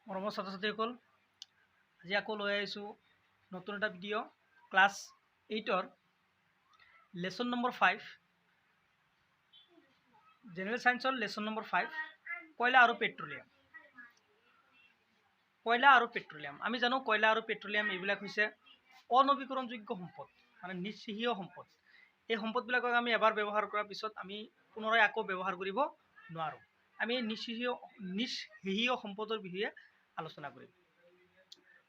মৰমৰ ছাত্ৰ ছাত্ৰীসকল, আজি আকৌ লৈ আহিছোঁ নতুন এটা ভিডিঅ' ক্লাছ 8ৰ লেচন নম্বৰ 5 জেনেৰেল সায়েন্সৰ লেচন নম্বৰ 5 কয়লা আৰু পেট্ৰলিয়াম। কয়লা আৰু পেট্ৰলিয়াম আমি জানো কয়লা আৰু পেট্ৰলিয়াম এইবিলাক হৈছে অনবীকৰণযোগ্য সম্পদ, মানে নিঃশেষীয় সম্পদ। এই সম্পদবিলাকক আমি এবাৰ ব্যৱহাৰ কৰাৰ পিছত আমি পুনৰাই আকৌ ব্যৱহাৰ কৰিব নোৱাৰোঁ। আমি নিঃশেষীয় সম্পদৰ বিষয়ে আলোচনা কৰিম।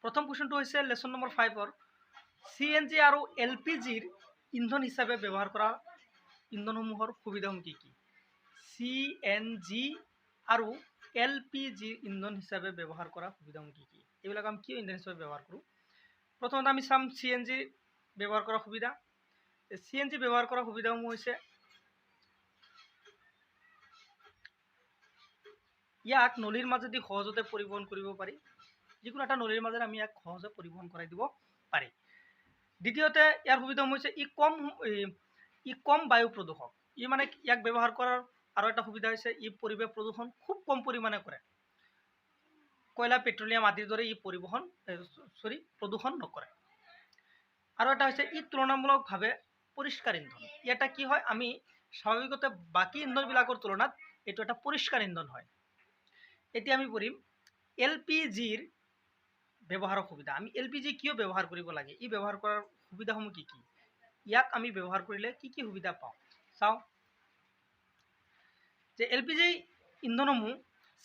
প্ৰথম কুৱেশ্যনটো হৈছে লেচন নম্বৰ 5ৰ CNG আৰু LPGৰ ইন্ধন হিচাপে ব্যৱহাৰ কৰা ইন্ধনসমূহৰ সুবিধাসমূহ কি কি? CNG আৰু LPGৰ ইন্ধন হিচাপে ব্যৱহাৰ কৰা সুবিধাসমূহ কি কি? এইবিলাক আমি কিয় ইন্ধন হিচাপে ব্যৱহাৰ কৰোঁ? প্ৰথমতে আমি চাম CNG ব্যৱহাৰ কৰা সুবিধা। CNG ব্যৱহাৰ কৰা সুবিধাসমূহ হৈছে ইয়াক নলীৰ মাজেদি সহজতে পৰিবহণ কৰিব পাৰি। যিকোনো এটা নলীৰ মাজেৰে আমি ইয়াক সহজে পৰিবহণ কৰাই দিব পাৰি। দ্বিতীয়তে ইয়াৰ সুবিধাসমূহ হৈছে ই কম বায়ু প্ৰদূষক। মানে ইয়াক ব্যৱহাৰ কৰাৰ আৰু এটা সুবিধা হৈছে ই পৰিৱেশ প্ৰদূষণ খুব কম পৰিমাণে কৰে। কয়লা পেট্ৰলিয়াম আদিৰ দৰে ই প্ৰদূষণ নকৰে। আৰু এটা হৈছে ই তুলনামূলকভাৱে পৰিষ্কাৰ ইন্ধন। এটা কি হয়, আমি স্বাভাৱিকতে বাকী ইন্ধনবিলাকৰ তুলনাত এইটো এটা পৰিষ্কাৰ ইন্ধন হয়। এতিয়া আমি পঢ়িম LPGৰ ব্যৱহাৰৰ সুবিধা। আমি LPG কিয় ব্যৱহাৰ কৰিব লাগে, ই ব্যৱহাৰ কৰাৰ সুবিধাসমূহ কি কি, ইয়াক আমি ব্যৱহাৰ কৰিলে কি কি সুবিধা পাওঁ চাওঁ। যে LPG ইন্ধনসমূহ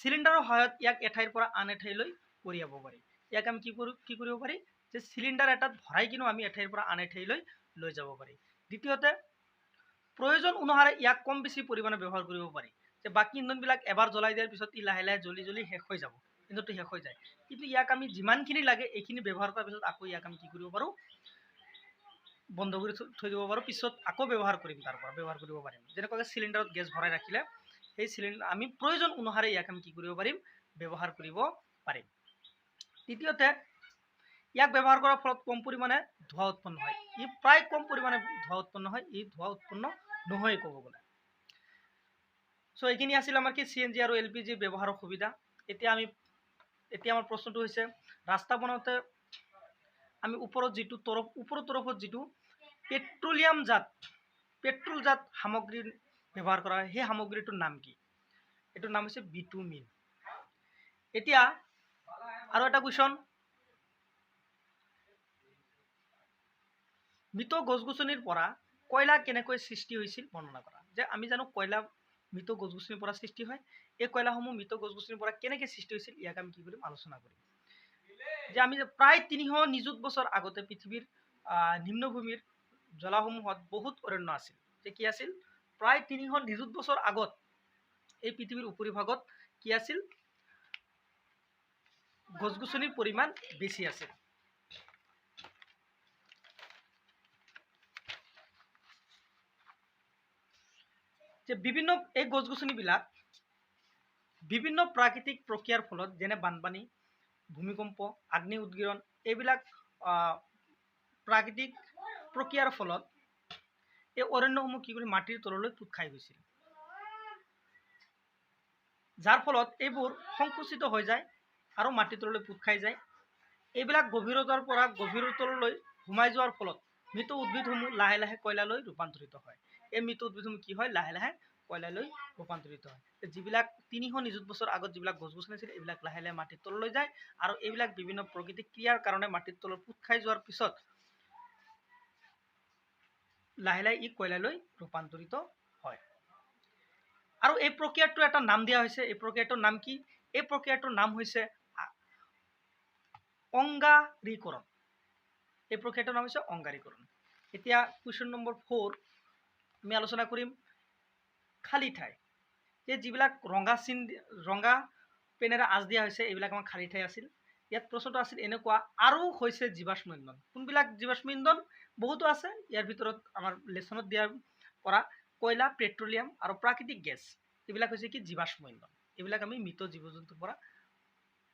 চিলিণ্ডাৰৰ সহায়ত ইয়াক এঠাইৰ পৰা আন এঠাইলৈ কঢ়িয়াব পাৰি। ইয়াক আমি কি কৰিব পাৰি, যে চিলিণ্ডাৰ এটাত ভৰাই কিনেও আমি এঠাইৰ পৰা আন এঠাইলৈ লৈ যাব পাৰি। দ্বিতীয়তে প্ৰয়োজন অনুসাৰে ইয়াক কম বেছি পৰিমাণে ব্যৱহাৰ কৰিব পাৰি। যে বাকী ইন্ধনবিলাক এবাৰ জ্বলাই দিয়াৰ পিছত ই লাহে লাহে জ্বলি জ্বলি শেষ হৈ যাব, ইন্ধনটো শেষ হৈ যায়। কিন্তু ইয়াক আমি যিমানখিনি লাগে এইখিনি ব্যৱহাৰ কৰাৰ পিছত আকৌ ইয়াক আমি কি কৰিব পাৰোঁ, বন্ধ কৰি থৈ দিব পাৰোঁ, পিছত আকৌ ব্যৱহাৰ কৰিম, তাৰ পৰা ব্যৱহাৰ কৰিব পাৰিম। যেনেকুৱাকৈ চিলিণ্ডাৰত গেছ ভৰাই ৰাখিলে সেই চিলিণ্ডাৰ আমি প্ৰয়োজন অনুসাৰে ইয়াক আমি কি কৰিব পাৰিম, ব্যৱহাৰ কৰিব পাৰিম। তৃতীয়তে ইয়াক ব্যৱহাৰ কৰাৰ ফলত কম পৰিমাণে ধোঁৱা উৎপন্ন হয়। ই প্ৰায় কম পৰিমাণে ধোঁৱা উৎপন্ন হয়, ই ধোঁৱা উৎপন্ন নহয় ক'ব গ'লে। চ' এইখিনি আছিল আমাৰ কি CNG আৰু LPG ব্যৱহাৰৰ সুবিধা। এতিয়া আমাৰ প্ৰশ্নটো হৈছে ৰাস্তা বনাওঁতে আমি ওপৰৰ তৰফত যিটো পেট্ৰলজাত সামগ্ৰী ব্যৱহাৰ কৰা হয়, সেই সামগ্ৰীটোৰ নাম কি? এইটোৰ নাম হৈছে বিটুমিন। এতিয়া আৰু এটা কুৱেশ্যন, মৃত গছ গছনিৰ পৰা কয়লা কেনেকৈ সৃষ্টি হৈছিল বৰ্ণনা কৰা। যে আমি জানো কয়লা মৃত গছ গছনিৰ পৰা সৃষ্টি হয়। এই কয়লাসমূহ মৃত গছ গছনিৰ পৰা কেনেকৈ সৃষ্টি হৈছিল ইয়াক আমি কি কৰিম, আলোচনা কৰিম। যে আমি প্ৰায় 300 নিযুত বছৰ আগতে পৃথিৱীৰ নিম্নভূমিৰ জলাসমূহত বহুত অৰণ্য আছিল। যে কি আছিল, প্ৰায় 300 নিযুত বছৰ আগত এই পৃথিৱীৰ উপৰিভাগত কি আছিল, গছ গছনিৰ পৰিমাণ বেছি আছিল। যে এই গছ গছনিবিলাক বিভিন্ন প্ৰাকৃতিক প্ৰক্ৰিয়াৰ ফলত, যেনে বানপানী, ভূমিকম্প, আগ্নেয় উদগীৰণ, এইবিলাক প্ৰাকৃতিক প্ৰক্ৰিয়াৰ ফলত এই অৰণ্যসমূহ কি কৰি মাটিৰ তললৈ পোত খাই গৈছিল, যাৰ ফলত এইবোৰ সংকুচিত হৈ যায় আৰু মাটিৰ তললৈ পোত খাই যায়। এইবিলাক গভীৰতাৰ পৰা গভীৰতৰলৈ সোমাই যোৱাৰ ফলত মৃত উদ্ভিদসমূহ লাহে লাহে কয়লালৈ ৰূপান্তৰিত হয়। এই মৃত উদ্ভিদসমূহ কি হয়, লাহে লাহে কয়লালৈ ৰূপান্তৰিত হয়। যিবিলাক 300 নিযুত বছৰ আগত যিবিলাক গছ গছনি আছিল, এইবিলাক লাহে লাহে মাটিৰ তললৈ যায় আৰু এইবিলাক বিভিন্ন প্ৰাকৃতিক ক্ৰিয়াৰ কাৰণে মাটিৰ তলত পোত খাই যোৱাৰ পিছত লাহে লাহে ই কয়লালৈ ৰূপান্তৰিত হয়। আৰু এই প্ৰক্ৰিয়াটোৰ এটা নাম দিয়া হৈছে। এই প্ৰক্ৰিয়াটোৰ নাম কি? এই প্ৰক্ৰিয়াটোৰ নাম হৈছে অংগাৰীকৰণ। এই প্ৰক্ৰিয়াটোৰ নাম হৈছে অংগাৰীকৰণ। এতিয়া কুৱেশ্যন নম্বৰ 4 আমি আলোচনা কৰিম খালী ঠাই। এই যিবিলাক ৰঙা পেনেৰে আঁচ দিয়া হৈছে, এইবিলাক আমাৰ খালী ঠাই আছিল। ইয়াত প্ৰশ্নটো আছিল এনেকুৱা, আৰু হৈছে জীৱাশ্ম ইন্ধন। কোনবিলাক জীৱাশ্ম ইন্ধন? বহুতো আছে। ইয়াৰ ভিতৰত আমাৰ লেচনত দিয়াৰ পৰা কয়লা, পেট্ৰলিয়াম আৰু প্ৰাকৃতিক গেছ, এইবিলাক হৈছে কি জীৱাশ্ম ইন্ধন। এইবিলাক আমি মৃত জীৱ জন্তুৰ পৰা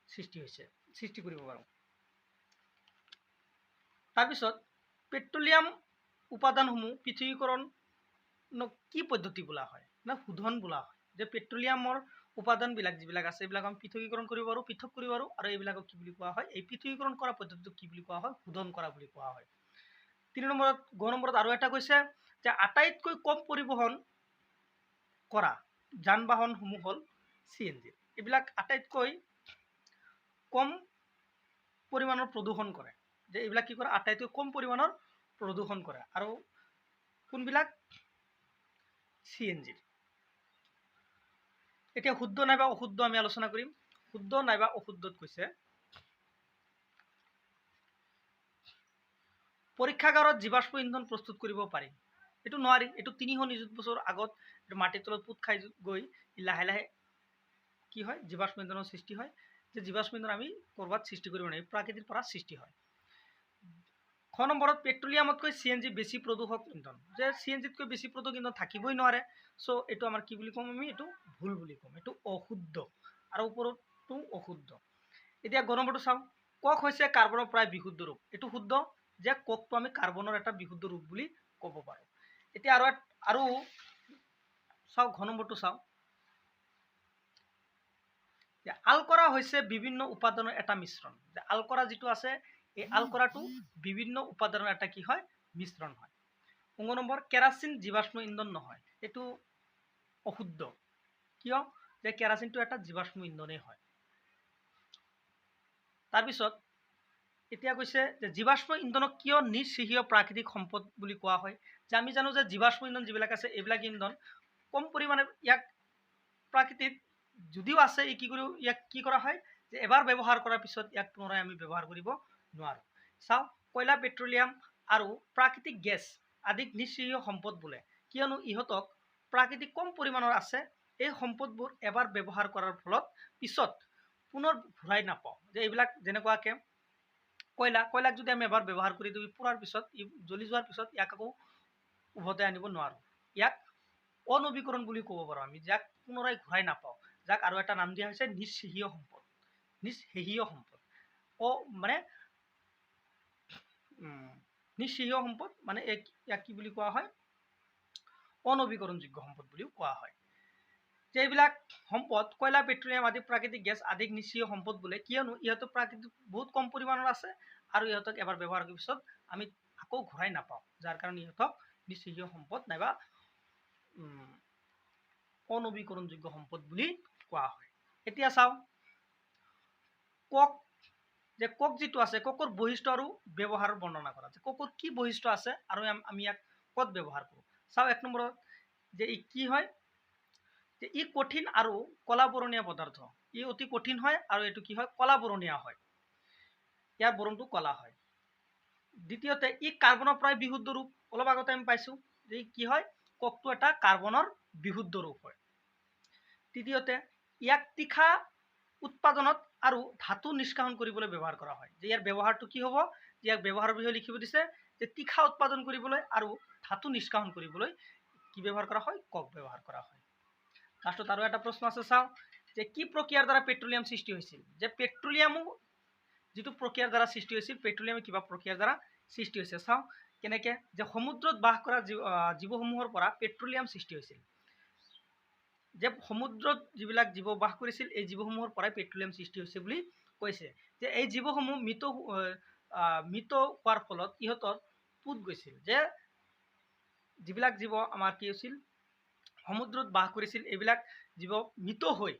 সৃষ্টি কৰিব পাৰোঁ। তাৰপিছত পেট্ৰলিয়াম উপাদানসমূহ পৃথকীকৰণ কি পদ্ধতি বোলা হয়, না শোধন বোলা হয়। যে পেট্ৰলিয়ামৰ উপাদানবিলাক যিবিলাক আছে এইবিলাক আমি পৃথকীকৰণ কৰিব পাৰোঁ, পৃথক কৰিব পাৰোঁ, আৰু এইবিলাকক কি বুলি কোৱা হয়, এই পৃথকীকৰণ কৰা পদ্ধতিটোক কি বুলি কোৱা হয়, শোধন কৰা বুলি কোৱা হয়। 3 নম্বৰত গ নম্বৰত আৰু এটা কৈছে যে আটাইতকৈ কম পৰিবহণ কৰা যান বাহনসমূহ হ'ল CNG। এইবিলাক আটাইতকৈ কম পৰিমাণৰ প্ৰদূষণ কৰে, যে এইবিলাক কি কৰে, আটাইতকৈ কম পৰিমাণৰ প্ৰদূষণ কৰে, আৰু কোনবিলাক, CNG। এতিয়া শুদ্ধ নাইবা অশুদ্ধ আমি আলোচনা কৰিম। শুদ্ধ নাইবা অশুদ্ধত কৈছে পৰীক্ষাগাৰত জীৱাশ্ম ইন্ধন প্ৰস্তুত কৰিব পাৰি। এইটো নোৱাৰি, এইটো 300 নিযুত বছৰ আগত মাটিৰ তলত পুত খাই গৈ লাহে লাহে কি হয়, জীৱাশ্ম ইন্ধনৰ সৃষ্টি হয়। যে জীৱাশ্ম ইন্ধন আমি কৰবাত সৃষ্টি কৰিব নোৱাৰি, প্ৰাকৃতিৰ পৰা সৃষ্টি হয়। খ নম্বৰত পেট্ৰলিয়ামতকৈ CNG বেছি প্ৰদূষক ইন্ধন, যে CNGতকৈ বেছি প্ৰদূষক ইন্ধন থাকিবই নোৱাৰে। চ' এইটো আমাৰ কি বুলি ক'ম, আমি এইটো ভুল বুলি ক'ম, এইটো অশুদ্ধ, আৰু ওপৰতো অশুদ্ধ। এতিয়া গ নম্বৰটো চাওঁ, কক হৈছে কাৰ্বনৰ প্ৰায় বিশুদ্ধ ৰূপ। এইটো শুদ্ধ, যে ককটো আমি কাৰ্বনৰ এটা বিশুদ্ধ ৰূপ বুলি ক'ব পাৰোঁ। এতিয়া আৰু চাওঁ, ঘ নম্বৰটো চাওঁ, যে আলকৰা হৈছে বিভিন্ন উপাদানৰ এটা মিশ্ৰণ। যে আলকৰা যিটো আছে, এই আলকৰাটো বিভিন্ন উপাদানৰ এটা কি হয়, মিশ্ৰণ হয়। ঙ নম্বৰ, কেৰাচিন জীৱাশ্ম ইন্ধন নহয়। এইটো অশুদ্ধ, কিয়, যে কেৰাচিনটো এটা জীৱাশ্ম ইন্ধনেই হয়। তাৰপিছত এতিয়া কৈছে যে জীৱাশ্ম ইন্ধনক কিয় নিঃসৃহীয় প্ৰাকৃতিক সম্পদ বুলি কোৱা হয়। যে আমি জানো যে জীৱাশ্ম ইন্ধন যিবিলাক আছে, এইবিলাক ইন্ধন কম পৰিমাণে, ইয়াক প্ৰাকৃতিক যদিও আছে, ইয়াক কি কৰা হয়, যে এবাৰ ব্যৱহাৰ কৰাৰ পিছত ইয়াক পুনৰাই আমি ব্যৱহাৰ কৰিব নোৱাৰোঁ। চাওঁ, কয়লা, পেট্ৰলিয়াম আৰু প্ৰাকৃতিক গেছ আদিক নিঃসৃহীয় সম্পদ বোলে, কিয়নো ইহঁতক প্ৰাকৃতিক কম পৰিমাণৰ আছে। এই সম্পদবোৰ এবাৰ ব্যৱহাৰ কৰাৰ ফলত পিছত পুনৰ ঘূৰাই নাপাওঁ। যে এইবিলাক যেনেকুৱাকৈ কয়লাক যদি আমি এবাৰ ব্যৱহাৰ কৰি দিওঁ, পুৰাৰ পিছত, জ্বলি যোৱাৰ পিছত ইয়াক আকৌ উভতাই আনিব নোৱাৰোঁ। ইয়াক অনবীকৰণ বুলি ক'ব পাৰোঁ আমি, যাক পুনৰাই ঘূৰাই নাপাওঁ, যাক আৰু এটা নাম দিয়া হৈছে নিঃসৃহীয় সম্পদ। নিঃসৃহীয় সম্পদ মানে নিঃসৃহীয় সম্পদ মানে ইয়াক কি বুলি কোৱা হয়, অনবীকৰণযোগ্য সম্পদ বুলিও কোৱা হয়। যে এইবিলাক সম্পদ, কয়লা, পেট্ৰলিয়াম আদি প্ৰাকৃতিক গেছ আদিক নিঃসৃহীয় সম্পদ বোলে, কিয়নো ইহঁতৰ প্ৰাকৃতিক বহুত কম পৰিমাণৰ আছে, আৰু ইহঁতক এবাৰ ব্যৱহাৰ কৰাৰ পিছত আমি আকৌ ঘূৰাই নাপাওঁ, যাৰ কাৰণে ইহঁতক নিঃসৃহীয় সম্পদ নাইবা অনবীকৰণযোগ্য সম্পদ বুলি কোৱা হয়। এতিয়া চাওঁ, কক, যে কক যিটো আছে, কোকৰ বৈশিষ্ট্য আৰু ব্যৱহাৰৰ বৰ্ণনা কৰা। যে কোকৰ কি বৈশিষ্ট্য আছে আৰু আমি ইয়াক ক'ত ব্যৱহাৰ কৰোঁ। চাওঁ, 1 নম্বৰত, যে ই কি হয়, যে ই কঠিন আৰু কলা বৰণীয়া পদাৰ্থ। ই অতি কঠিন হয়, আৰু এইটো কি হয়, কলা বৰণীয়া হয়, ইয়াৰ বৰণটো কলা হয়। দ্বিতীয়তে, ই কাৰ্বনৰ প্ৰায় বিশুদ্ধ ৰূপ। অলপ আগতে আমি পাইছোঁ যে কি হয়, ককটো এটা কাৰ্বনৰ বিশুদ্ধ ৰূপ হয়। তৃতীয়তে, ইয়াক তীখা উৎপাদনত আৰু ধাতু নিষ্কাশন কৰিবলৈ ব্যৱহাৰ কৰা হয়। যে ইয়াৰ ব্যৱহাৰটো কি হ'ব, ইয়াক ব্যৱহাৰৰ বিষয়ে লিখিব দিছে, যে তীখা উৎপাদন কৰিবলৈ আৰু ধাতু নিষ্কাশন কৰিবলৈ কি ব্যৱহাৰ কৰা হয়, কক ব্যৱহাৰ কৰা হয়। লাষ্টত আৰু এটা প্ৰশ্ন আছে, চাওঁ, যে কি প্ৰক্ৰিয়াৰ দ্বাৰা পেট্ৰলিয়াম সৃষ্টি হৈছিল। যে পেট্ৰলিয়ামো যিটো প্ৰক্ৰিয়াৰ দ্বাৰা সৃষ্টি হৈছিল, পেট্ৰলিয়ামে কিবা প্ৰক্ৰিয়াৰ দ্বাৰা সৃষ্টি হৈছে। চাওঁ কেনেকৈ, যে সমুদ্ৰত বাস কৰা জীৱসমূহৰ পৰা পেট্ৰলিয়াম সৃষ্টি হৈছিল। যে সমুদ্ৰত যিবিলাক জীৱ বাস কৰিছিল, এই জীৱসমূহৰ পৰাই পেট্ৰলিয়াম সৃষ্টি হৈছে বুলি কৈছে। যে এই জীৱসমূহ মৃত হোৱাৰ ফলত ইহঁতৰ পুত গৈছিল। যে যিবিলাক জীৱ আমাৰ কি হৈছিল, সমুদ্ৰত বাস কৰিছিল, এইবিলাক জীৱ মৃত হৈ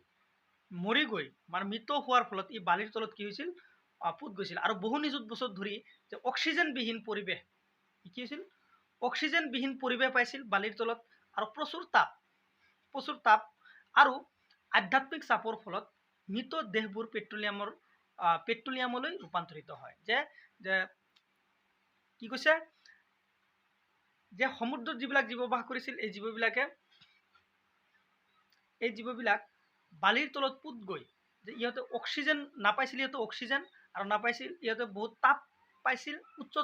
মৰি গৈ, মানে মৃত হোৱাৰ ফলত ই বালিৰ তলত কি হৈছিল, পুত গৈছিল। আৰু বহু নিযুত বছৰ ধৰি যে অক্সিজেনবিহীন পৰিৱেশ, কি হৈছিল, অক্সিজেনবিহীন পৰিৱেশ পাইছিল বালিৰ তলত, আৰু প্ৰচুৰ তাপ আৰু আধ্যাত্মিক চাপৰ ফলত মৃত দেহবোৰ পেট্ৰলিয়ামলৈ ৰূপান্তৰিত হয়। যে কি কৈছে, যে সমুদ্ৰত যিবিলাক জীৱ বাস কৰিছিল, এই জীৱবিলাক বালিৰ তলত পুত গৈ, যে ইহঁতে অক্সিজেন নাপাইছিল, আৰু নাপাইছিল, ইহঁতে বহুত তাপ পাইছিল, উচ্চ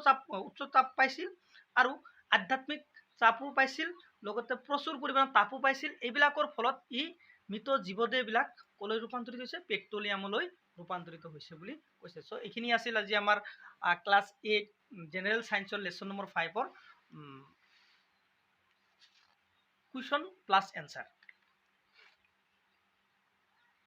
তাপ পাইছিল, আৰু আধ্যাত্মিক চাপো পাইছিল, লগতে প্ৰচুৰ পৰিমাণৰ তাপো পাইছিল। এইবিলাকৰ ফলত ই মৃত জীৱদেহবিলাক কলৈ ৰূপান্তৰিত হৈছে, পেট্ৰলিয়ামলৈ ৰূপান্তৰিত হৈছে বুলি কৈছে। চ' এইখিনি আছিল আজি আমাৰ ক্লাছ 8 জেনেৰেল ছায়েন্সৰ লেচন নম্বৰ 5ৰ কুৱেশ্যন প্লাছ এনচাৰ।